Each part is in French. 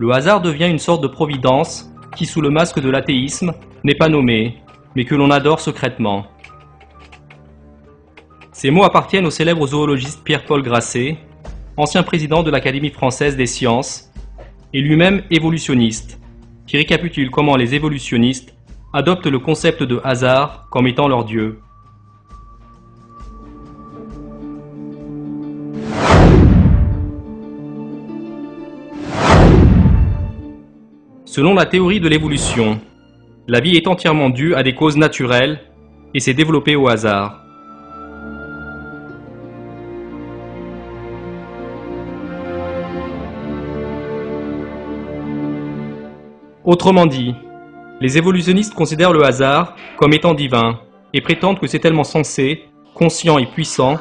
le hasard devient une sorte de providence qui, sous le masque de l'athéisme, n'est pas nommée, mais que l'on adore secrètement. Ces mots appartiennent au célèbre zoologiste Pierre-Paul Grasset, ancien président de l'Académie française des sciences, et lui-même évolutionniste, qui récapitule comment les évolutionnistes adoptent le concept de hasard comme étant leur Dieu. Selon la théorie de l'évolution, la vie est entièrement due à des causes naturelles et s'est développée au hasard. Autrement dit, les évolutionnistes considèrent le hasard comme étant divin et prétendent que c'est tellement sensé, conscient et puissant,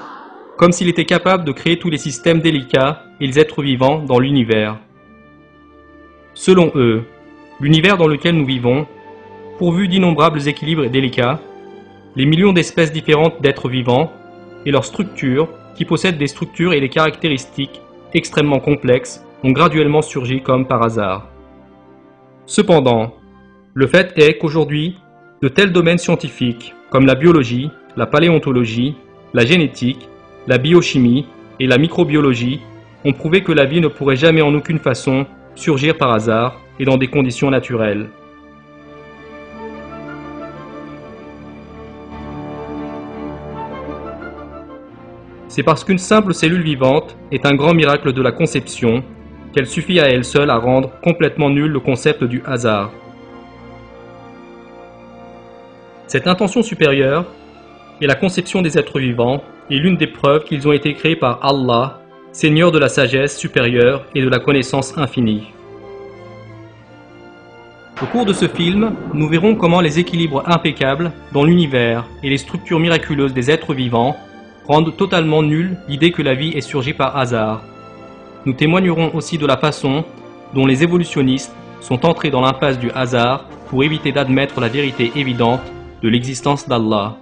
comme s'il était capable de créer tous les systèmes délicats et les êtres vivants dans l'univers. Selon eux, l'univers dans lequel nous vivons, pourvu d'innombrables équilibres délicats, les millions d'espèces différentes d'êtres vivants et leurs structures, qui possèdent des structures et des caractéristiques extrêmement complexes, ont graduellement surgi comme par hasard. Cependant, le fait est qu'aujourd'hui, de tels domaines scientifiques comme la biologie, la paléontologie, la génétique, la biochimie et la microbiologie ont prouvé que la vie ne pourrait jamais en aucune façon surgir par hasard et dans des conditions naturelles. C'est parce qu'une simple cellule vivante est un grand miracle de la conception qu'elle suffit à elle seule à rendre complètement nul le concept du hasard. Cette intention supérieure et la conception des êtres vivants est l'une des preuves qu'ils ont été créés par Allah, Seigneur de la sagesse supérieure et de la connaissance infinie. Au cours de ce film, nous verrons comment les équilibres impeccables dans l'univers et les structures miraculeuses des êtres vivants rendent totalement nulle l'idée que la vie est surgie par hasard. Nous témoignerons aussi de la façon dont les évolutionnistes sont entrés dans l'impasse du hasard pour éviter d'admettre la vérité évidente de l'existence d'Allah.